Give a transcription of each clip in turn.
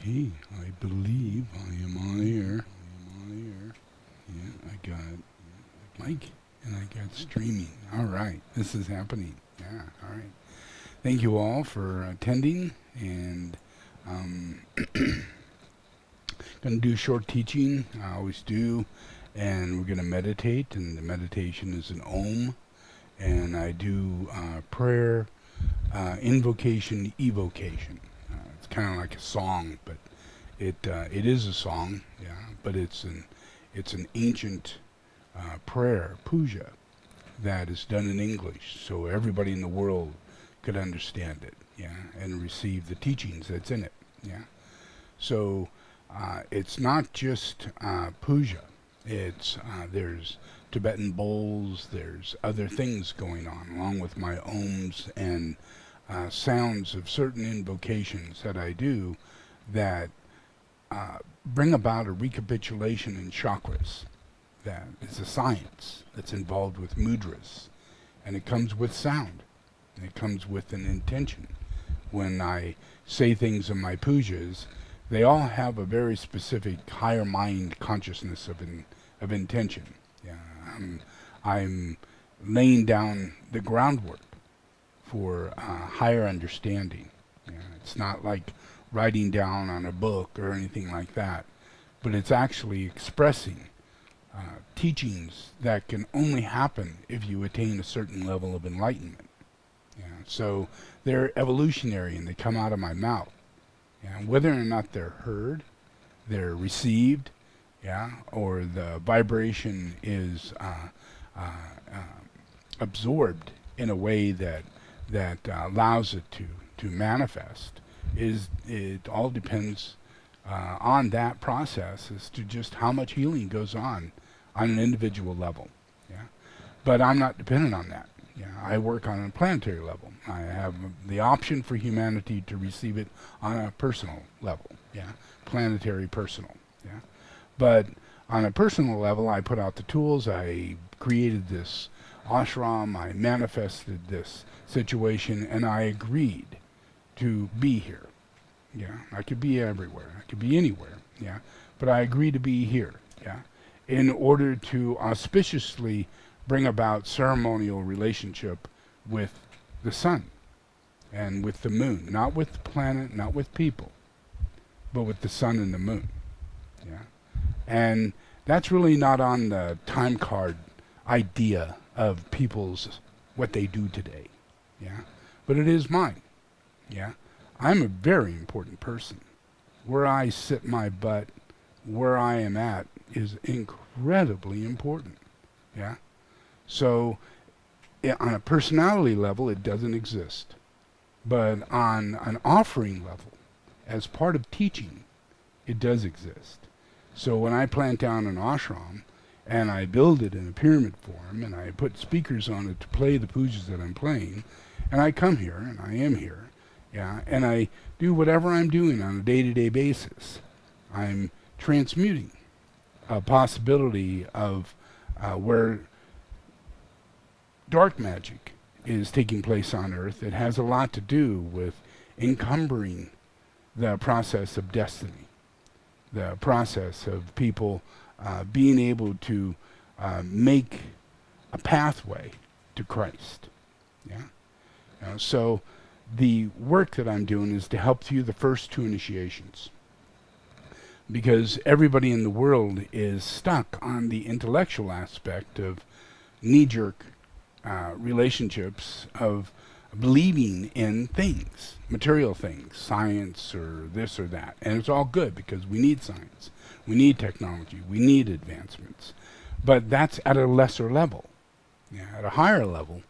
Okay, I believe I am on air. Yeah, I got mic and I got streaming. All right, this is happening. Yeah, all right. Thank you all for attending, and going to do short teaching. I always do, and we're going to meditate, and the meditation is an Om, and I do prayer, invocation, evocation. It's kind of like a song, but it is a song, yeah. But it's an ancient prayer, puja, that is done in English, so everybody in the world could understand it, yeah, and receive the teachings that's in it, yeah. So it's not just puja. It's there's Tibetan bowls. There's other things going on, along with my ohms and sounds of certain invocations that I do that bring about a recapitulation in chakras. That is a science that's involved with mudras, and it comes with sound. And it comes with an intention. When I say things in my pujas, they all have a very specific higher mind consciousness of intention. Yeah, I'm laying down the groundwork for higher understanding. Yeah, it's not like writing down on a book or anything like that, but it's actually expressing teachings that can only happen if you attain a certain level of enlightenment. Yeah, so they're evolutionary and they come out of my mouth. Yeah, whether or not they're heard, they're received, yeah, or the vibration is absorbed in a way that allows it to manifest. It all depends on that process as to just how much healing goes on an individual level. Yeah, but I'm not dependent on that. Yeah, I work on a planetary level. I have the option for humanity to receive it on a personal level. Yeah, planetary personal. Yeah, but on a personal level, I put out the tools. I created this ashram. I manifested this situation, and I agreed to be here. Yeah, I could be everywhere. I could be anywhere. Yeah, but I agreed to be here. Yeah, in order to auspiciously bring about ceremonial relationship with the sun and with the moon, not with the planet, not with people, but with the sun and the moon. Yeah, and that's really not on the time card idea of people's what they do today. Yeah, but it is mine. Yeah, I'm a very important person. Where I sit my butt, where I am at, is incredibly important. Yeah. So on a personality level, it doesn't exist. But on an offering level, as part of teaching, it does exist. So when I plant down an ashram, and I build it in a pyramid form, and I put speakers on it to play the pujas that I'm playing, and I come here, and I am here, yeah, and I do whatever I'm doing on a day-to-day basis. I'm transmuting a possibility of where dark magic is taking place on Earth. It has a lot to do with encumbering the process of destiny, the process of people being able to make a pathway to Christ. Yeah. So the work that I'm doing is to help through the first two initiations, because everybody in the world is stuck on the intellectual aspect of knee-jerk relationships of believing in things, material things, science or this or that. And it's all good because we need science, we need technology, we need advancements. But that's at a lesser level. Yeah, at a higher level,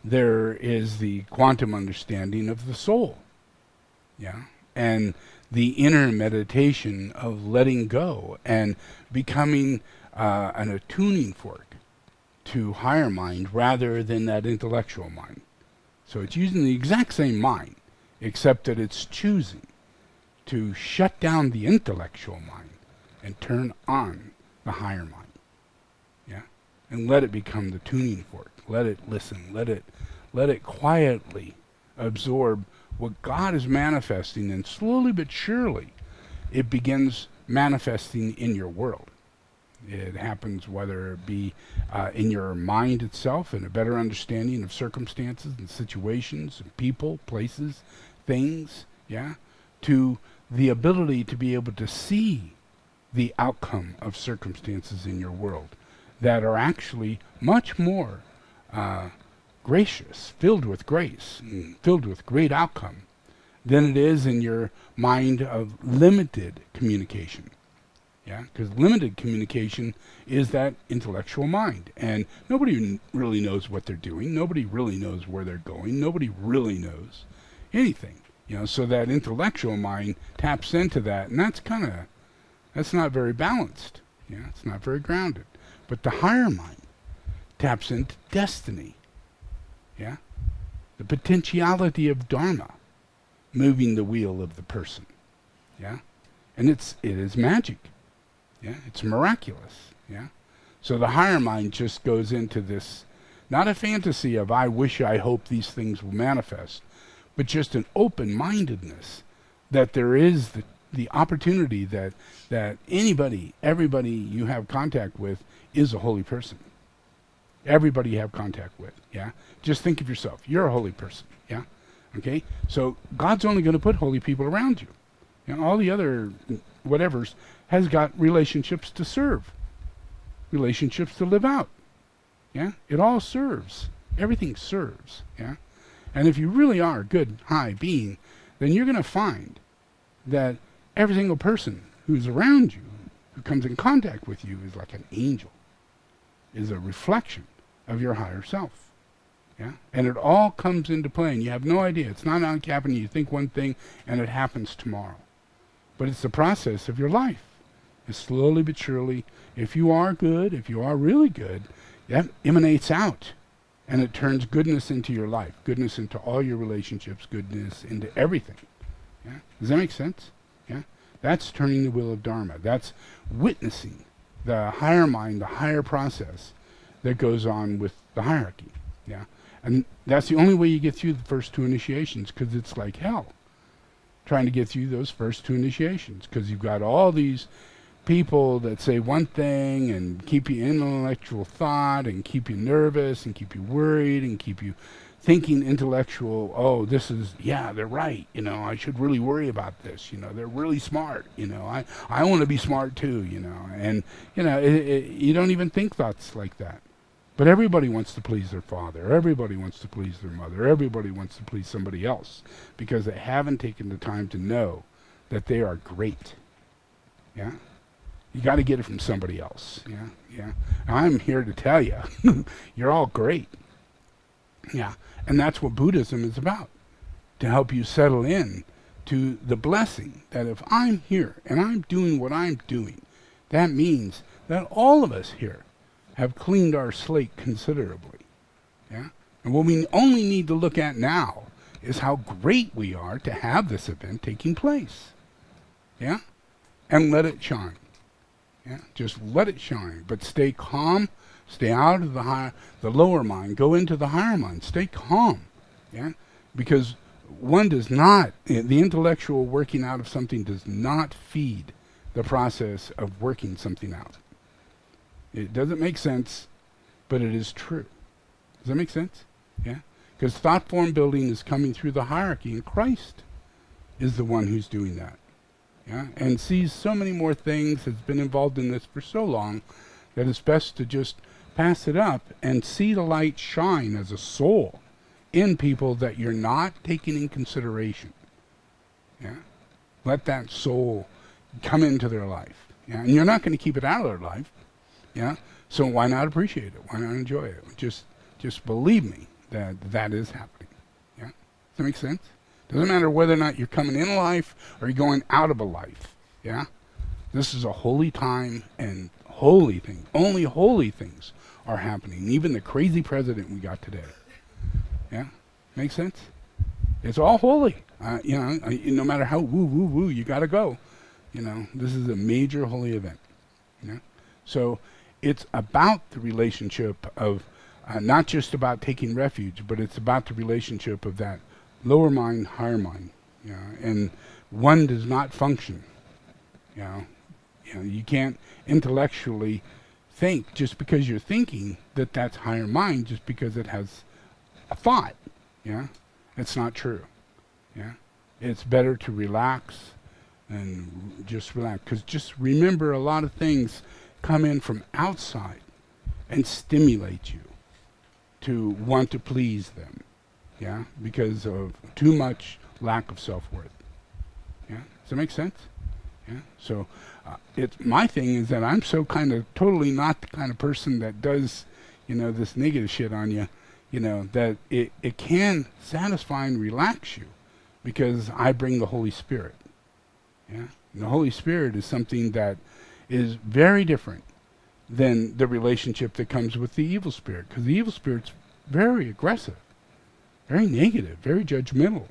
there is the quantum understanding of the soul. Yeah, and the inner meditation of letting go and becoming an attuning fork to higher mind rather than that intellectual mind. So it's using the exact same mind, except that it's choosing to shut down the intellectual mind and turn on the higher mind. Yeah, and let it become the tuning fork. Let it listen. Let it quietly absorb what God is manifesting, and slowly but surely it begins manifesting in your world. It happens whether it be in your mind itself, and a better understanding of circumstances and situations and people, places, things, yeah, to the ability to be able to see the outcome of circumstances in your world that are actually much more gracious, filled with grace, and filled with great outcome than it is in your mind of limited communication. Yeah, because limited communication is that intellectual mind, and nobody really knows what they're doing. Nobody really knows where they're going. Nobody really knows anything. So that intellectual mind taps into that, and that's not very balanced. Yeah, it's not very grounded. But the higher mind taps into destiny. Yeah, the potentiality of Dharma moving the wheel of the person. Yeah, and it is magic. Yeah, it's miraculous. Yeah, so the higher mind just goes into this, not a fantasy of I wish, I hope these things will manifest, but just an open-mindedness that there is the opportunity that everybody you have contact with is a holy person. Everybody you have contact with. Yeah, just think of yourself. You're a holy person. Yeah, okay. So God's only going to put holy people around you. All the other whatevers has got relationships to serve, relationships to live out. Yeah, it all serves. Everything serves. Yeah, and if you really are a good high being, then you're going to find that every single person who's around you, who comes in contact with you, is like an angel, is a reflection of your higher self. Yeah, and it all comes into play, and you have no idea. It's not happening. You think one thing, and it happens tomorrow. But it's the process of your life. It's slowly but surely, if you are good, if you are really good, that emanates out. And it turns goodness into your life, goodness into all your relationships, goodness into everything. Yeah? Does that make sense? Yeah? That's turning the wheel of Dharma. That's witnessing the higher mind, the higher process that goes on with the hierarchy. Yeah? And that's the only way you get through the first two initiations, because it's like hell trying to get through those first two initiations, because you've got all these people that say one thing and keep you in intellectual thought and keep you nervous and keep you worried and keep you thinking intellectual, oh, this is, yeah, they're right, I should really worry about this, they're really smart, I want to be smart too, and, you don't even think thoughts like that. But everybody wants to please their father. Everybody wants to please their mother. Everybody wants to please somebody else because they haven't taken the time to know that they are great. Yeah? You got to get it from somebody else. Yeah? Yeah. I'm here to tell you, you're all great. Yeah. And that's what Buddhism is about, to help you settle in to the blessing that if I'm here and I'm doing what I'm doing, that means that all of us here have cleaned our slate considerably. Yeah? And what we only need to look at now is how great we are to have this event taking place. Yeah? And let it shine. Yeah? Just let it shine. But stay calm. Stay out of the lower mind. Go into the higher mind. Stay calm. Yeah? Because one does not, the intellectual working out of something does not feed the process of working something out. It doesn't make sense, but it is true. Does that make sense? Yeah? Because thought form building is coming through the hierarchy, and Christ is the one who's doing that. Yeah? And sees so many more things, has been involved in this for so long, that it's best to just pass it up and see the light shine as a soul in people that you're not taking in consideration. Yeah? Let that soul come into their life. Yeah? And you're not going to keep it out of their life. Yeah, so why not appreciate it? Why not enjoy it? Just believe me that is happening. Yeah, does that make sense? Doesn't matter whether or not you're coming in a life or you're going out of a life. Yeah, this is a holy time and holy thing. Only holy things are happening. Even the crazy president we got today. Yeah, makes sense? It's all holy. No matter how woo you got to go. This is a major holy event. Yeah, so. It's about the relationship of, not just about taking refuge, but it's about the relationship of that lower mind, higher mind. Yeah? And one does not function You know, you can't intellectually think just because you're thinking that that's higher mind just because it has a thought. Yeah, it's not true. Yeah, it's better to relax and just relax, because just remember, a lot of things come in from outside and stimulate you to want to please them. Yeah, because of too much lack of self-worth. Yeah, does that make sense? Yeah. So it's my thing is that I'm so kind of totally not the kind of person that does, this negative shit on you, that it can satisfy and relax you, because I bring the Holy Spirit. Yeah. And the Holy Spirit is something that is very different than the relationship that comes with the evil spirit, because the evil spirit's very aggressive, very negative, very judgmental.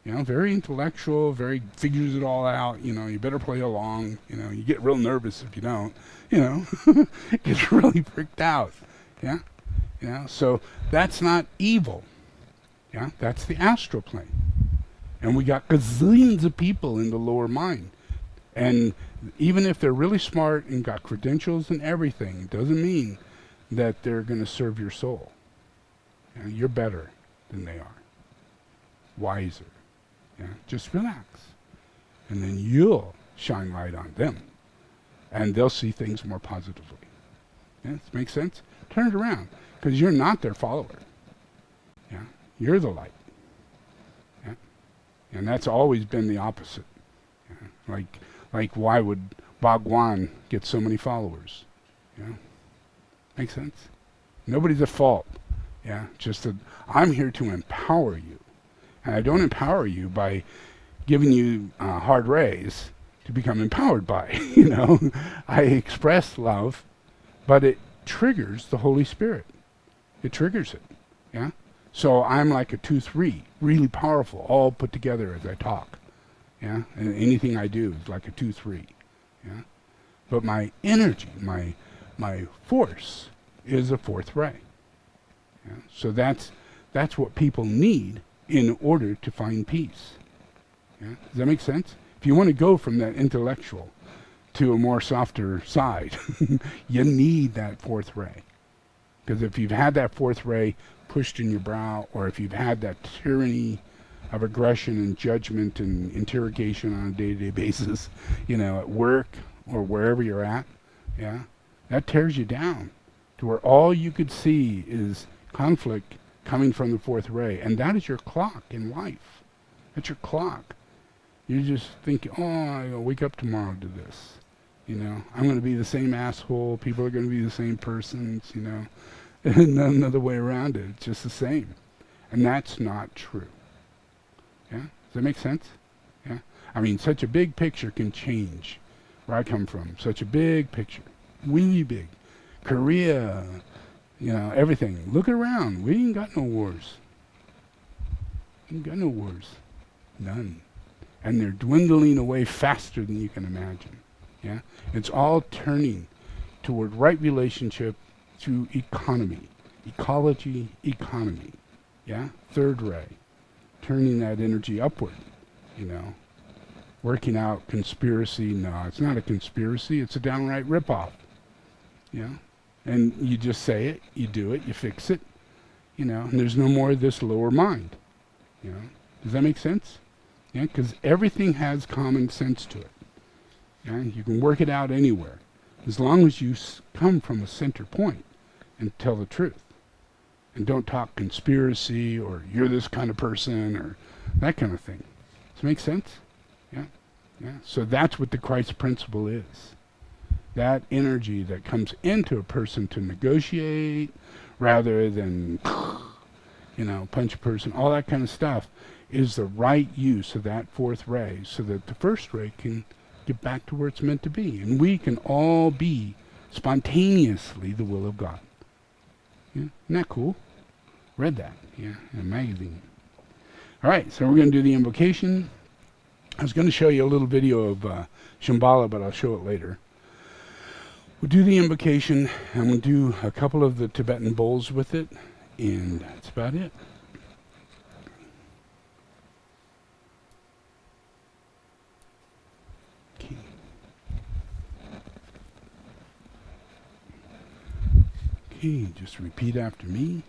Very intellectual, very figures it all out. You better play along. You get real nervous if you don't. Gets really freaked out. Yeah, so that's not evil. Yeah, that's the astral plane. And we got gazillions of people in the lower mind. And even if they're really smart and got credentials and everything, it doesn't mean that they're going to serve your soul. You're better than they are. Wiser. Yeah, just relax. And then you'll shine light on them. And they'll see things more positively. Yeah, does that make sense? Turn it around. Because you're not their follower. Yeah, you're the light. Yeah, and that's always been the opposite. Yeah? Like why would Bhagwan get so many followers? Yeah, makes sense? Nobody's at fault. Yeah, just that I'm here to empower you. And I don't empower you by giving you hard rays to become empowered by. I express love, but it triggers the Holy Spirit. It triggers it. Yeah. So I'm like a 2-3, really powerful, all put together as I talk. Yeah. And anything I do is like a 2-3. Yeah. But my energy, my force, is a fourth ray. Yeah. So that's what people need in order to find peace. Yeah? Does that make sense? If you want to go from that intellectual to a more softer side, you need that fourth ray. Because if you've had that fourth ray pushed in your brow, or if you've had that tyranny of aggression and judgment and interrogation on a day-to-day basis, at work or wherever you're at, yeah, that tears you down to where all you could see is conflict coming from the fourth ray. And that is your clock in life. That's your clock. You just think, I'll wake up tomorrow to this. I'm going to be the same asshole. People are going to be the same persons, And none other way around it. It's just the same. And that's not true. Yeah? Does that make sense? Yeah? I mean, such a big picture can change where I come from. Such a big picture. Really big. Korea, everything. Look around. We ain't got no wars. Ain't got no wars. None. And they're dwindling away faster than you can imagine. Yeah? It's all turning toward right relationship through economy. Ecology, economy. Yeah? Third ray. Turning that energy upward. Working out conspiracy. No, it's not a conspiracy. It's a downright ripoff. Yeah? And you just say it, you do it, you fix it, and there's no more of this lower mind. Does that make sense? Yeah, because everything has common sense to it. Yeah, you can work it out anywhere, as long as you come from a center point and tell the truth. And don't talk conspiracy or you're this kind of person or that kind of thing. Does it make sense? Yeah. Yeah. So that's what the Christ principle is. That energy that comes into a person to negotiate rather than, punch a person, all that kind of stuff, is the right use of that fourth ray so that the first ray can get back to where it's meant to be. And we can all be spontaneously the will of God. Yeah? Isn't that cool? Read that, in a magazine. All right, so we're going to do the invocation. I was going to show you a little video of Shambhala, but I'll show it later. We'll do the invocation, and we'll do a couple of the Tibetan bowls with it, and that's about it. Okay. Okay, just repeat after me.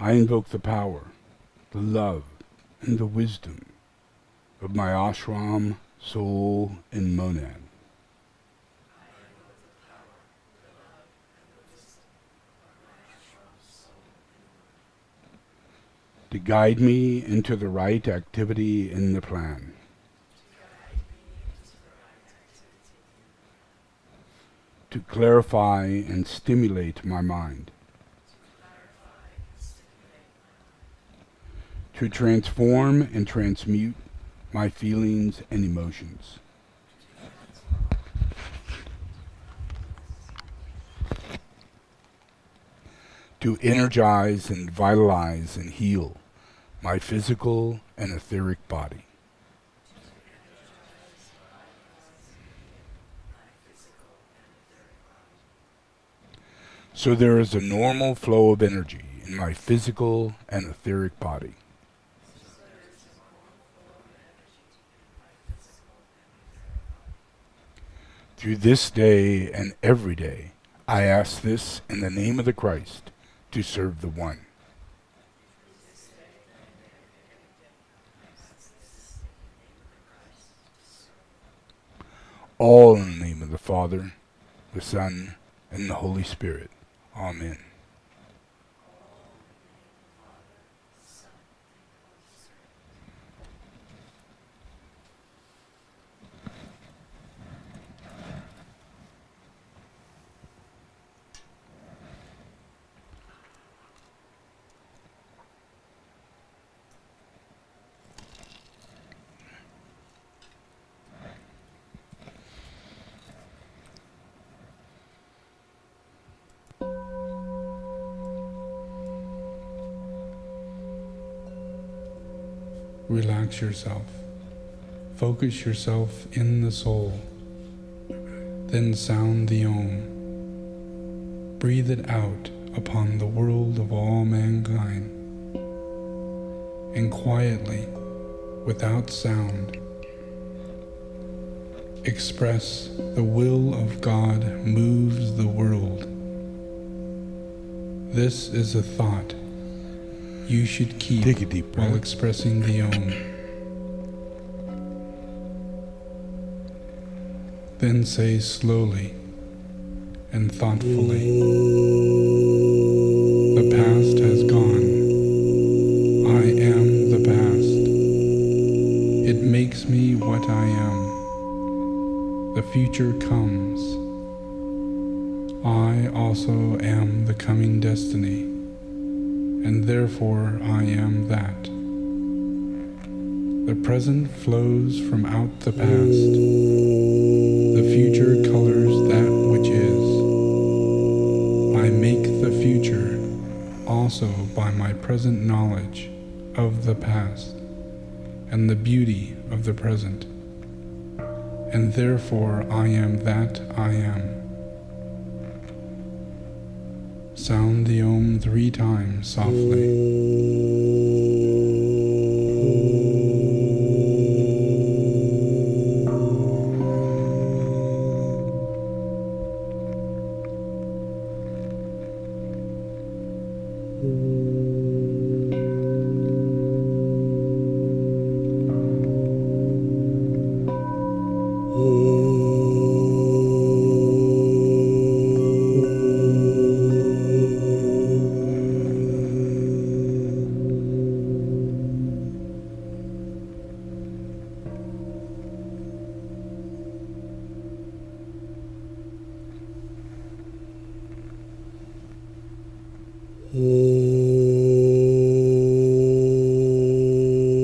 I invoke the power, the love, and the wisdom of my ashram, soul, and monad to guide me into the right activity in the plan. To clarify and stimulate my mind. To transform and transmute my feelings and emotions. To energize and vitalize and heal my physical and etheric body. So there is a normal flow of energy in my physical and etheric body. Through this day and every day, I ask this in the name of the Christ to serve the One. All in the name of the Father, the Son, and the Holy Spirit. Amen. Relax yourself. Focus yourself in the soul. Then sound the Om. Breathe it out upon the world of all mankind. And quietly, without sound, express the will of God moves the world. This is a thought you should keep Take a deep breath. while expressing the Om. Then say slowly and thoughtfully, the past has gone. I am the past. It makes me what I am. The future comes. I also am the coming destiny, and therefore I am that. The present flows from out the past. The future colors that which is. I make the future also by my present knowledge of the past and the beauty of the present, and therefore I am that I am. Sound the Om 3 times softly.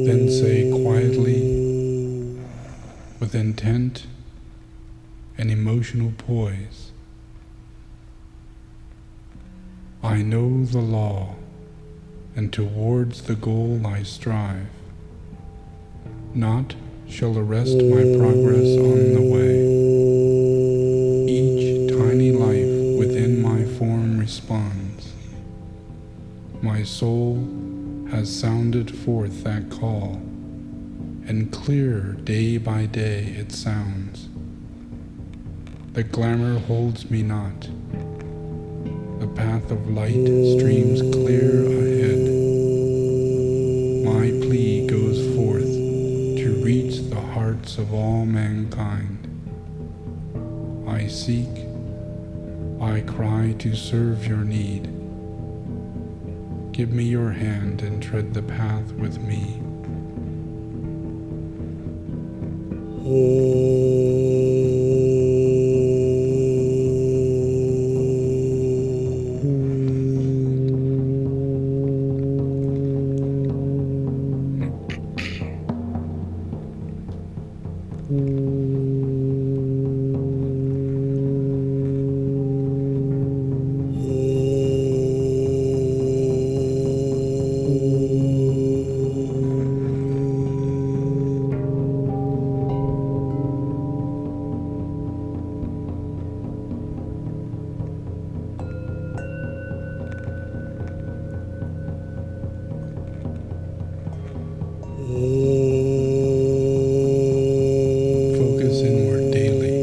Then say quietly, with intent and emotional poise, I know the law, and towards the goal I strive. Naught shall arrest my progress on the way. Each tiny life within my form responds. My soul has sounded forth that call, and clearer day by day it sounds. The glamour holds me not. The path of light streams clear ahead. My plea goes forth to reach the hearts of all mankind. I seek, I cry to serve your need. Give me your hand and tread the path with me. Focus inward daily.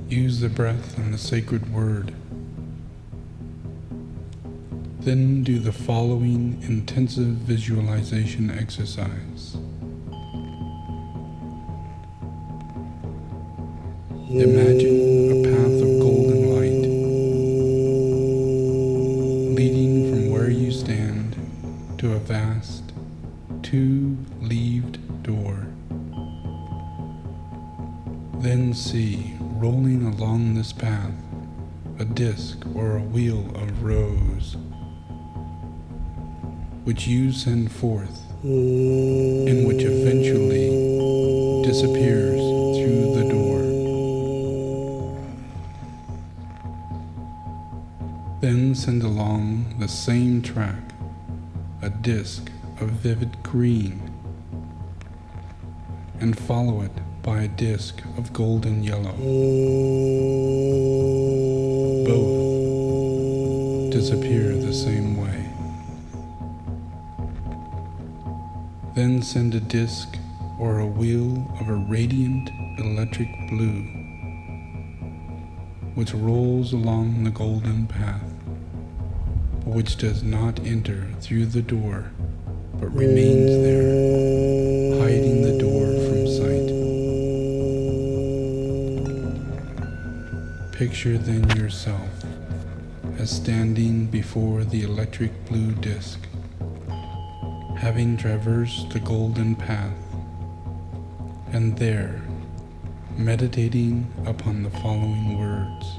Use the breath and the sacred word. Then do the following intensive visualization exercise. Imagine a path of golden light leading from where you stand to a vast, two-leaved door. Then see, rolling along this path, a disc or a wheel of rose, which you send forth, and which eventually disappears through the door. Then send along the same track a disc of vivid green, and follow it by a disc of golden yellow. Both disappear the same way. Then send a disc or a wheel of a radiant electric blue, which rolls along the golden path, but which does not enter through the door, but remains there, hiding the door from sight. Picture then yourself as standing before the electric blue disc, having traversed the golden path, and there, meditating upon the following words.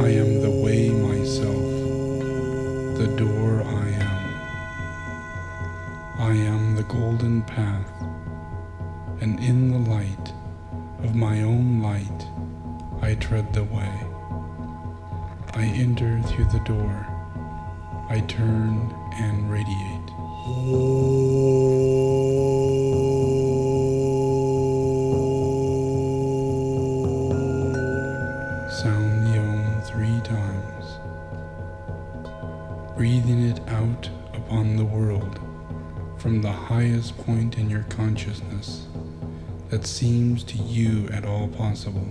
I am the way myself, the door I am. I am the golden path, and in the light of my own light I tread the way. I enter through the door, I turn and radiate. Sound the Om 3 times, breathing it out upon the world from the highest point in your consciousness that seems to you at all possible.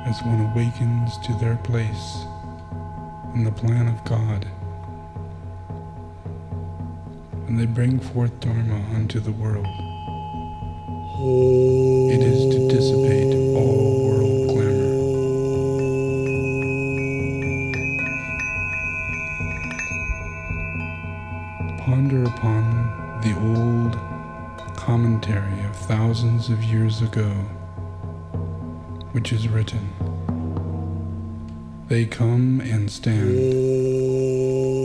As one awakens to their place in the plan of God, and they bring forth Dharma unto the world, it is to dissipate all world glamour. old commentary of thousands of years ago, which is written, "They come and stand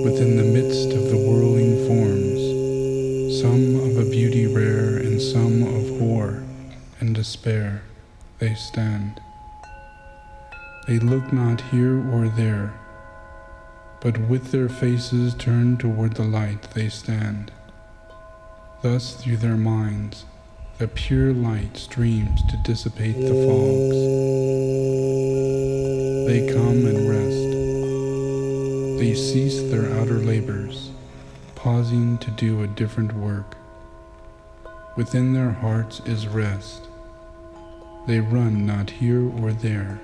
within the midst of the whirling forms, some of a beauty rare and some of horror and despair, they stand. They look not here or there, but with their faces turned toward the light they stand. Thus through their minds the pure light streams to dissipate the fogs. They come and rest. They cease their outer labors, pausing to do a different work. Within their hearts is rest. They run not here or there,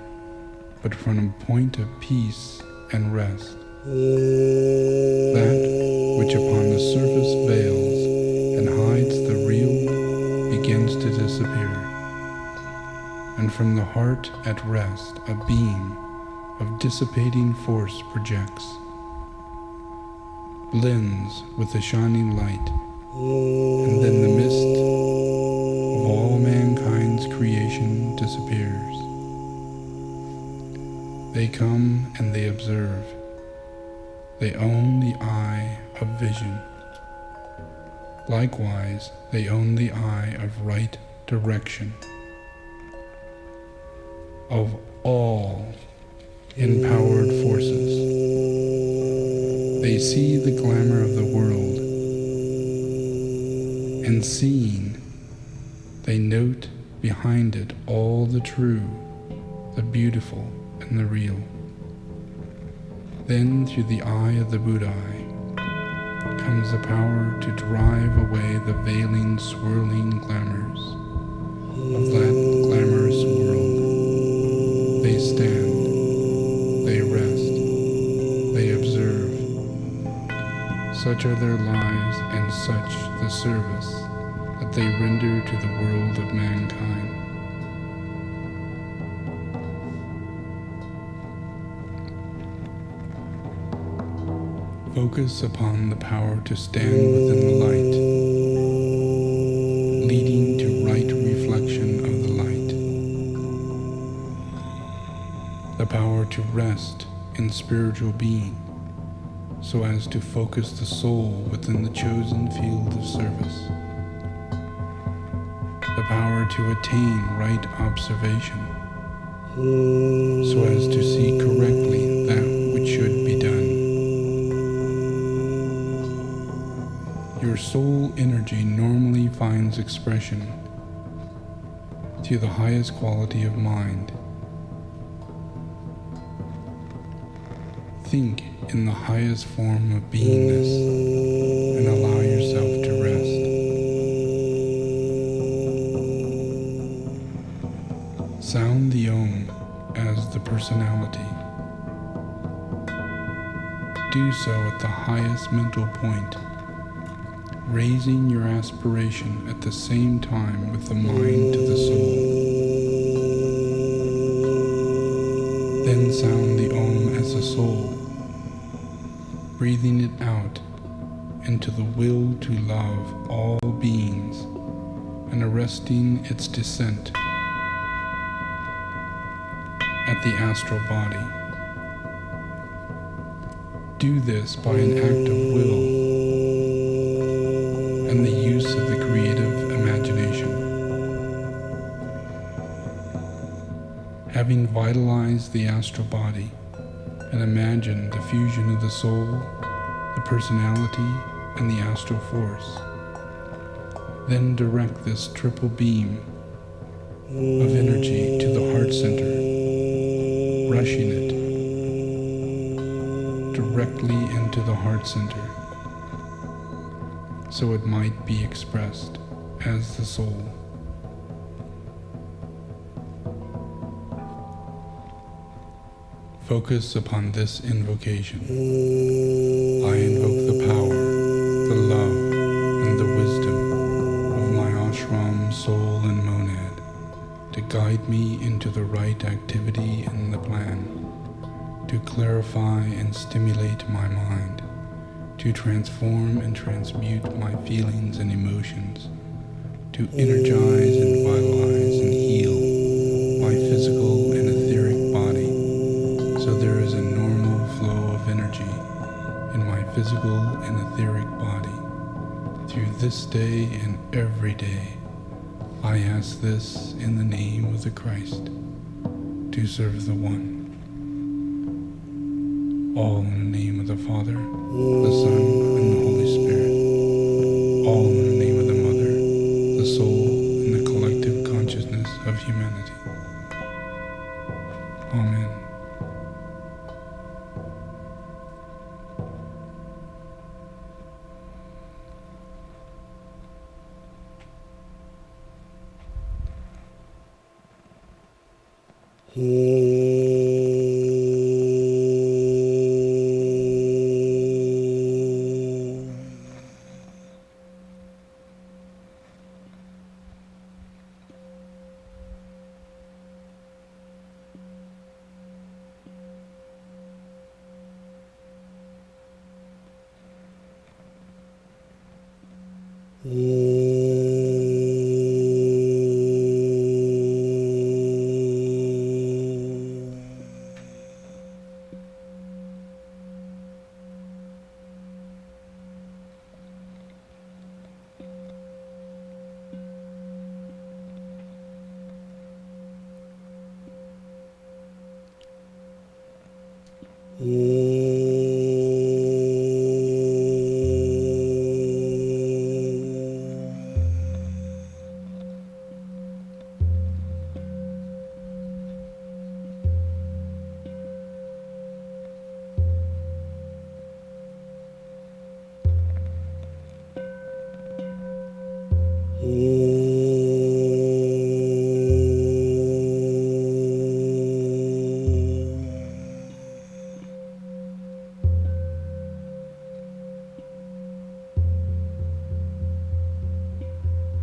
but from a point of peace and rest. That which upon the surface veils and hides the real begins to disappear, and from the heart at rest a beam of dissipating force projects, blends with the shining light, and then the mist of all mankind's creation disappears. They come and they observe. They own the eye of vision. Likewise, they own the eye of right direction. Of all empowered forces, they see the glamour of the world, and seeing, they note behind it all the true, the beautiful, and the real. Then through the eye of the Buddha comes the power to drive away the veiling, swirling glamours of that glamorous world. They stand, they rest, they observe. Such are their lives and such the service that they render to the world of mankind. Focus upon the power to stand within the light, leading to right reflection of the light. The power to rest in spiritual being, so as to focus the soul within the chosen field of service. The power to attain right observation, so as to see correctly that which should be done. Your soul energy normally finds expression through the highest quality of mind. Think in the highest form of beingness and allow yourself to rest. Sound the Om as the personality. Do so at the highest mental point, raising your aspiration at the same time with the mind to the soul. Then sound the Om as the soul, breathing it out into the will to love all beings and arresting its descent at the astral body. Do this by an act of will and the use of the creative imagination. Having vitalized the astral body and imagined the fusion of the soul, the personality, and the astral force, then direct this triple beam of energy to the heart center, rushing it directly into the heart center, so it might be expressed as the soul. Focus upon this invocation. I invoke the power, the love, and the wisdom of my ashram, soul, and monad to guide me into the right activity in the plan, to clarify and stimulate my mind, to transform and transmute my feelings and emotions, to energize and vitalize and heal my physical and etheric body, so there is a normal flow of energy in my physical and etheric body. Through this day and every day, I ask this in the name of the Christ, to serve the One. All in the name of the Father, the Son, and the Holy Spirit. All in the name of the Mother, the soul, and the collective consciousness of humanity. Amen.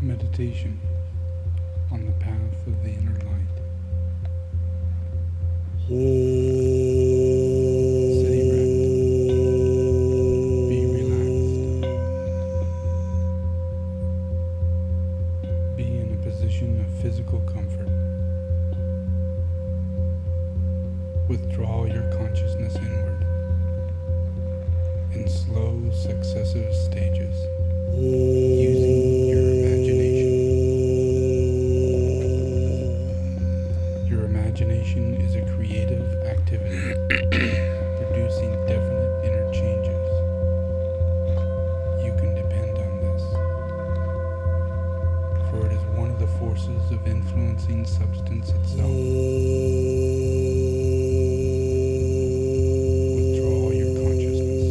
Meditation on the path of the inner light. Sit erect. Be relaxed. Be in a position of physical comfort. Withdraw your consciousness inward in slow, successive stages, using your imagination. Your imagination is a creative activity, producing definite inner changes. You can depend on this, for it is one of the forces of influencing substance itself. Withdraw your consciousness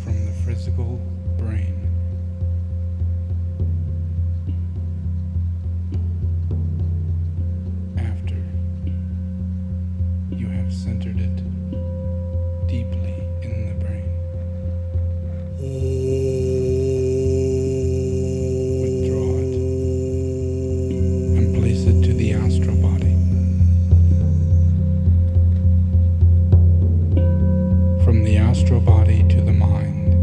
from the physical brain. After you have centered it deeply in the brain. Withdraw it and place it to the astral body. From the astral body to the mind.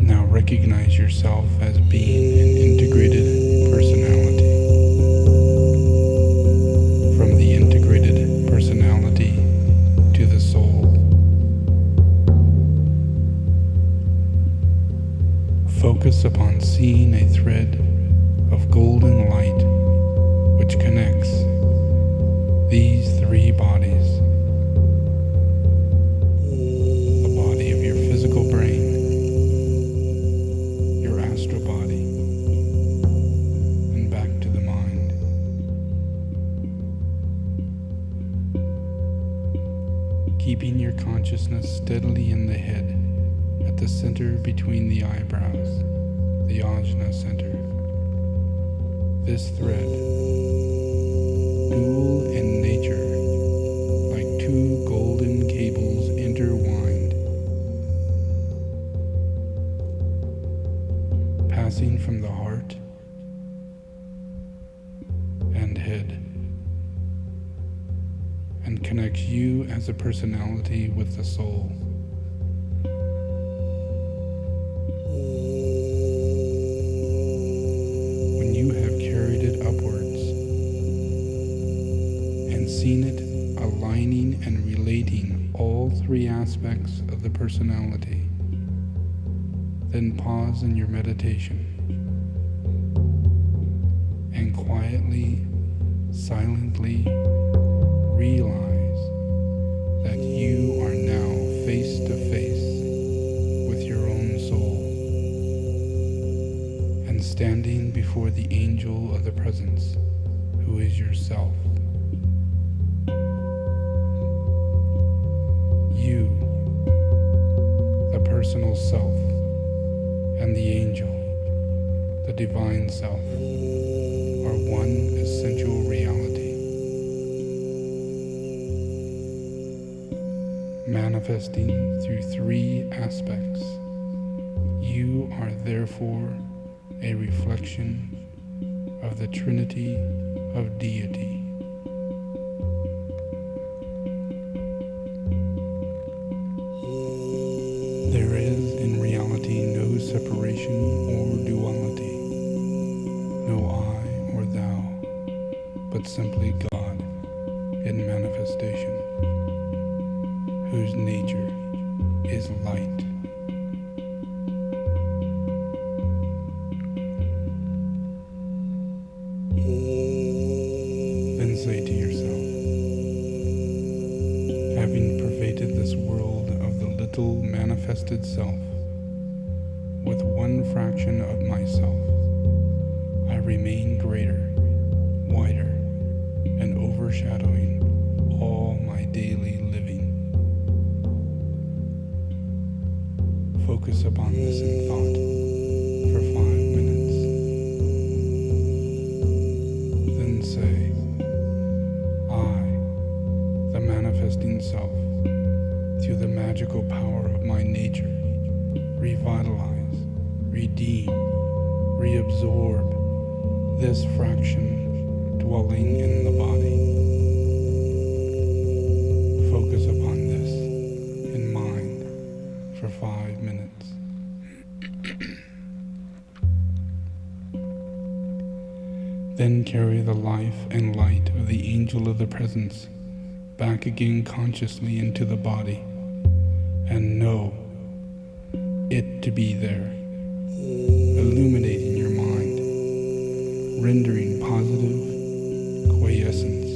Now recognize yourself as being an integrated personality. From the integrated personality to the soul. Focus upon seeing a thread of golden light which connects these three bodies. The body of your physical brain, your astral body, and back to the mind. Keeping your consciousness steadily in the head, at the center between the eyebrows, the ajna center. This thread, dual in nature, like two golden cables intertwined, passing from the heart and head, and connects you as a personality with the soul. When you have carried it upwards and seen it aligning and relating all three aspects of the personality, then pause in your meditation and quietly, silently realize that you are now face to face with your own soul and standing before the angel of the presence, who is yourself. You, the personal self, and the angel, the divine self, are one essential reality, manifesting through three aspects. You are therefore a reflection of the Trinity of Deity. There is in reality no separation or duality, no I or thou, but simply God in manifestation, whose nature is light. Then say to yourself, having pervaded this world of the little manifested self with one fraction of myself, I remain greater, wider, and overshadowing all my daily living. Focus upon this in thought for 5 minutes. Then say, I, the manifesting self, through the magical power of my nature, revitalize, redeem, reabsorb this fraction dwelling in the body. Focus upon this in mind for 5 minutes. Then carry the life and light of the angel of the presence back again consciously into the body, and know it to be there, illuminating your mind, rendering positive quiescence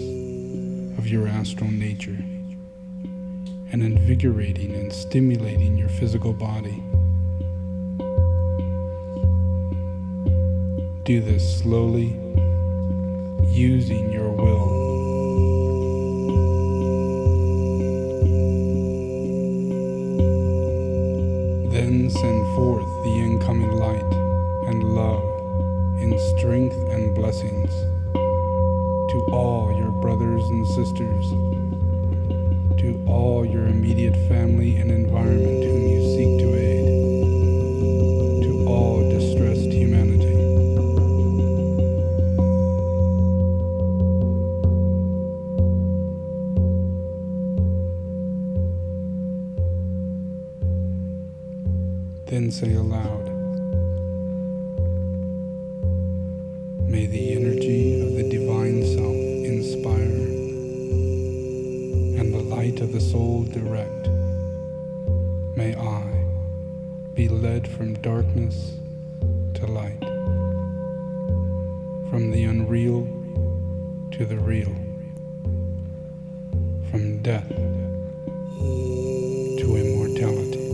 of your astral nature, and invigorating and stimulating your physical body. Do this slowly, using your will. Then send forth the incoming light and love in strength and blessings to all your brothers and sisters, to all your immediate family and environment whom you seek to aid, to all distressed humanity. Then say aloud, may the energy of the divine self inspire and the light of the soul direct. May I be led from darkness to light, from the unreal to the real, from death to immortality.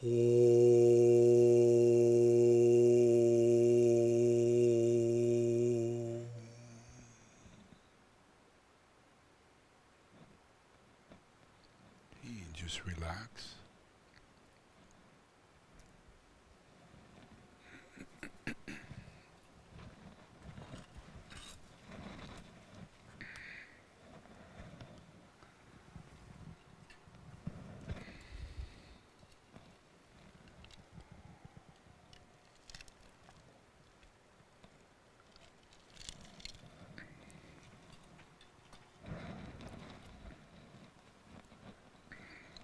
Just relax.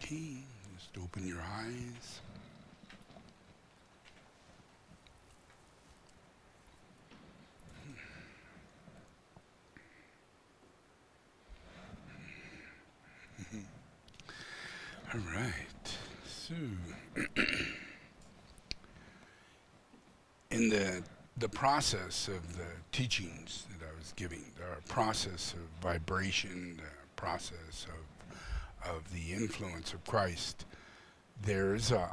Okay, just open your eyes. All right. So, in the process of the teachings that I was giving, the process of vibration, the process of the influence of Christ, there's a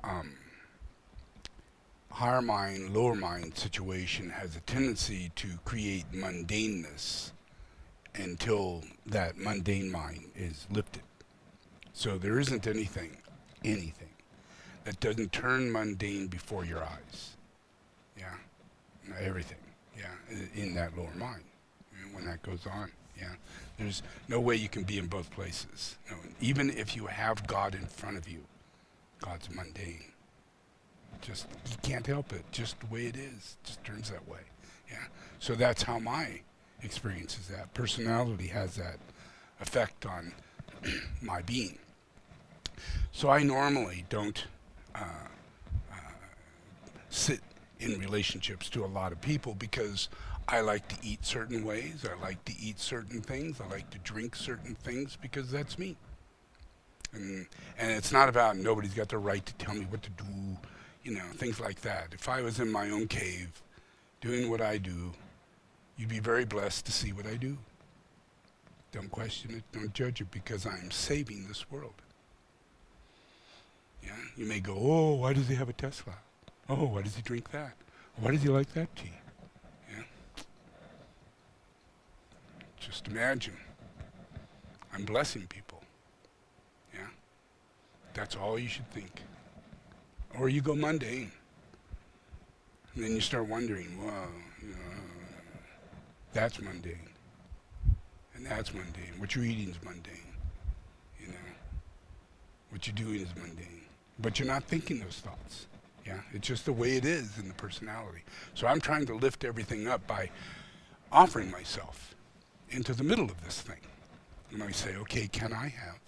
higher mind, lower mind situation has a tendency to create mundaneness until that mundane mind is lifted. So there isn't anything that doesn't turn mundane before your eyes. Yeah, everything. Yeah, in that lower mind, when that goes on. Yeah, there's no way you can be in both places. No, even if you have God in front of you, God's mundane. Just, you can't help it. Just the way it is. Just turns that way. Yeah. So that's how my experience is that. Personality has that effect on my being. So I normally don't sit in relationships to a lot of people because I like to eat certain ways. I like to eat certain things. I like to drink certain things because that's me. And it's not about nobody's got the right to tell me what to do, things like that. If I was in my own cave doing what I do, you'd be very blessed to see what I do. Don't question it, don't judge it, because I'm saving this world. Yeah, you may go, oh, why does he have a Tesla? Oh, why does he drink that? Why does he like that tea? Yeah. Just imagine. I'm blessing people. Yeah. That's all you should think. Or you go mundane. And then you start wondering, well, that's mundane. And that's mundane. What you're eating is mundane. What you're doing is mundane. But you're not thinking those thoughts. Yeah, it's just the way it is in the personality. So I'm trying to lift everything up by offering myself into the middle of this thing. And I say, okay, can I have?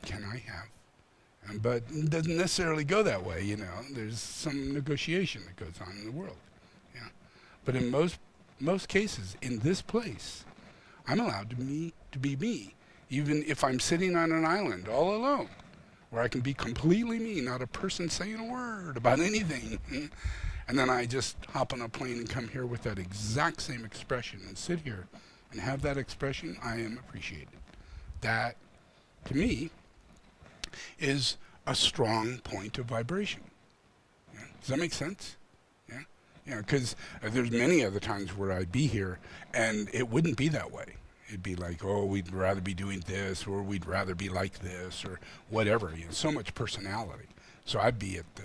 Can I have? But it doesn't necessarily go that way, There's some negotiation that goes on in the world. Yeah. But in most cases, in this place, I'm allowed to be me, even if I'm sitting on an island all alone, where I can be completely me, not a person saying a word about anything. And then I just hop on a plane and come here with that exact same expression and sit here and have that expression. I am appreciated. That, to me, is a strong point of vibration. Yeah? Does that make sense? Yeah, because there's many other times where I'd be here and it wouldn't be that way. It'd be like, oh, we'd rather be doing this, or we'd rather be like this, or whatever. So much personality. So I'd be at the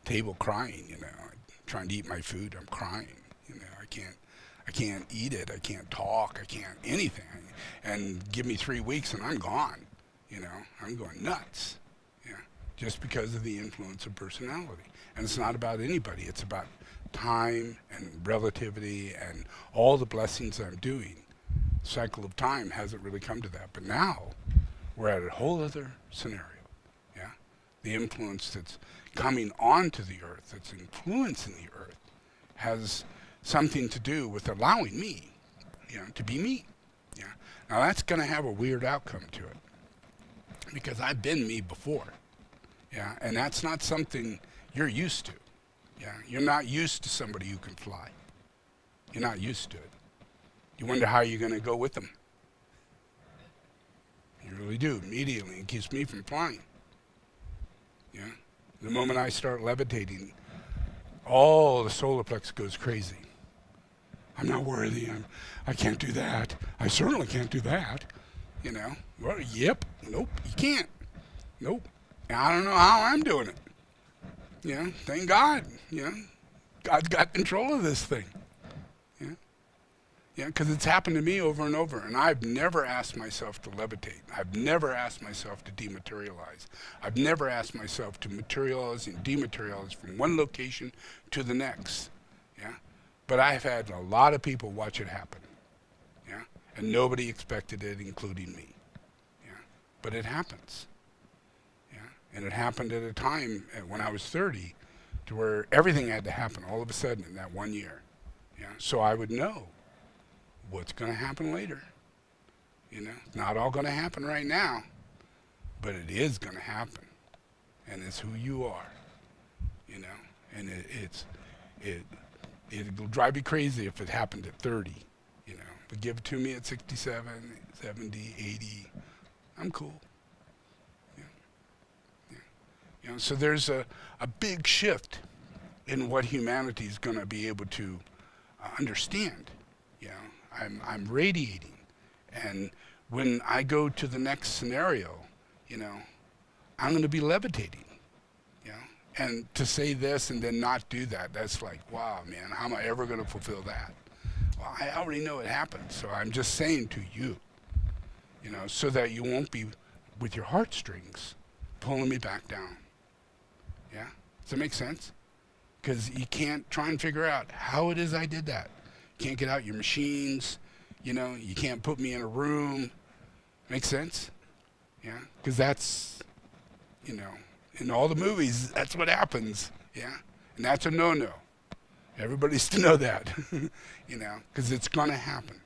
table crying, trying to eat my food. I'm crying. I can't eat it. I can't talk. I can't anything. And give me 3 weeks and I'm gone. I'm going nuts. Yeah, just because of the influence of personality. And it's not about anybody. It's about time and relativity and all the blessings I'm doing. Cycle of time hasn't really come to that. But now we're at a whole other scenario. Yeah, the influence that's coming onto the earth, that's influencing the earth, has something to do with allowing me, to be me. Yeah. Now that's going to have a weird outcome to it, because I've been me before. Yeah, and that's not something you're used to. Yeah, you're not used to somebody who can fly. You're not used to it. You wonder how you're going to go with them. You really do. Immediately, it keeps me from flying. Yeah. The moment I start levitating, all the solar plexus goes crazy. I'm not worthy. I can't do that. I certainly can't do that. You know? Well, yep. Nope. You can't. Nope. And I don't know how I'm doing it. You know? Thank God. You know? God's got control of this thing. Yeah. Yeah, because it's happened to me over and over, and I've never asked myself to levitate. I've never asked myself to dematerialize. I've never asked myself to materialize and dematerialize from one location to the next. Yeah, but I've had a lot of people watch it happen. Yeah, and nobody expected it, including me. Yeah, but it happens. Yeah, and it happened at a time when I was 30, to where everything had to happen all of a sudden in that 1 year. Yeah, so I would know what's going to happen later. You know, it's not all going to happen right now, but it is going to happen, and it's who you are. You know, and it'll drive you crazy if it happened at 30. You know, but give it to me at 67, 70, 80. I'm cool. Yeah, yeah. You know, so there's a big shift in what humanity is going to be able to understand. You know, I'm radiating, and when I go to the next scenario, you know, I'm going to be levitating. You know, and to say this and then not do that, that's like, wow, man, how am I ever going to fulfill that? Well, I already know it happened, so I'm just saying to you, you know, so that you won't be with your heartstrings pulling me back down. Yeah, does that make sense? Because you can't try and figure out how it is I did that. Can't get out your machines, you know, you can't put me in a room. Make sense? Yeah, because that's, you know, in all the movies, that's what happens. Yeah, and that's a no-no. Everybody's to know that, you know, because it's going to happen.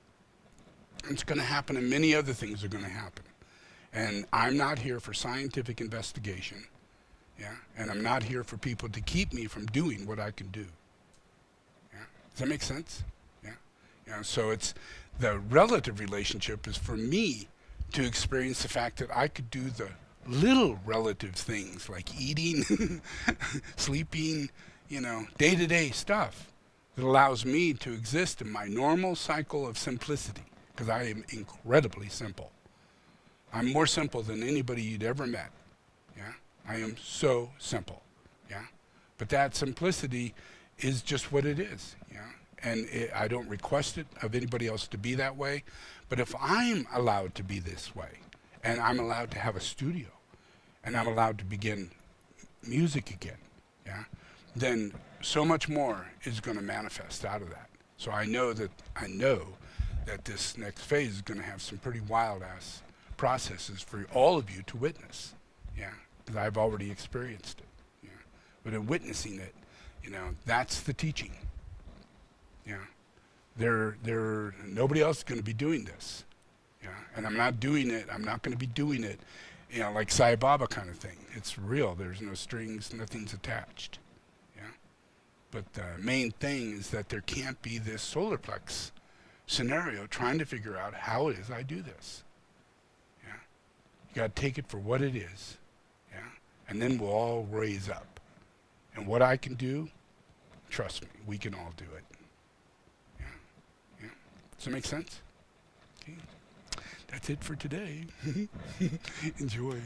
It's going to happen, and many other things are going to happen. And I'm not here for scientific investigation. Yeah, and I'm not here for people to keep me from doing what I can do. Yeah, does that make sense? Yeah, you know, so it's the relative relationship is for me to experience the fact that I could do the little relative things like eating, sleeping, you know, day-to-day stuff that allows me to exist in my normal cycle of simplicity, because I am incredibly simple. I'm more simple than anybody you'd ever met. Yeah. I am so simple, yeah? But that simplicity is just what it is, yeah? And I don't request it of anybody else to be that way, but if I'm allowed to be this way, and I'm allowed to have a studio, and I'm allowed to begin music again, yeah? Then so much more is going to manifest out of that. So I know that this next phase is going to have some pretty wild-ass processes for all of you to witness, yeah? Because I've already experienced it. Yeah. But in witnessing it, you know, that's the teaching. Yeah. Nobody else is going to be doing this. Yeah. And I'm not doing it. I'm not going to be doing it, you know, like Sai Baba kind of thing. It's real. There's no strings. Nothing's attached. Yeah. But the main thing is that there can't be this solar plex scenario trying to figure out how it is I do this. Yeah. You got to take it for what it is. And then we'll all raise up. And what I can do, trust me, we can all do it. Yeah, yeah. Does that make sense? Okay. That's it for today. Enjoy.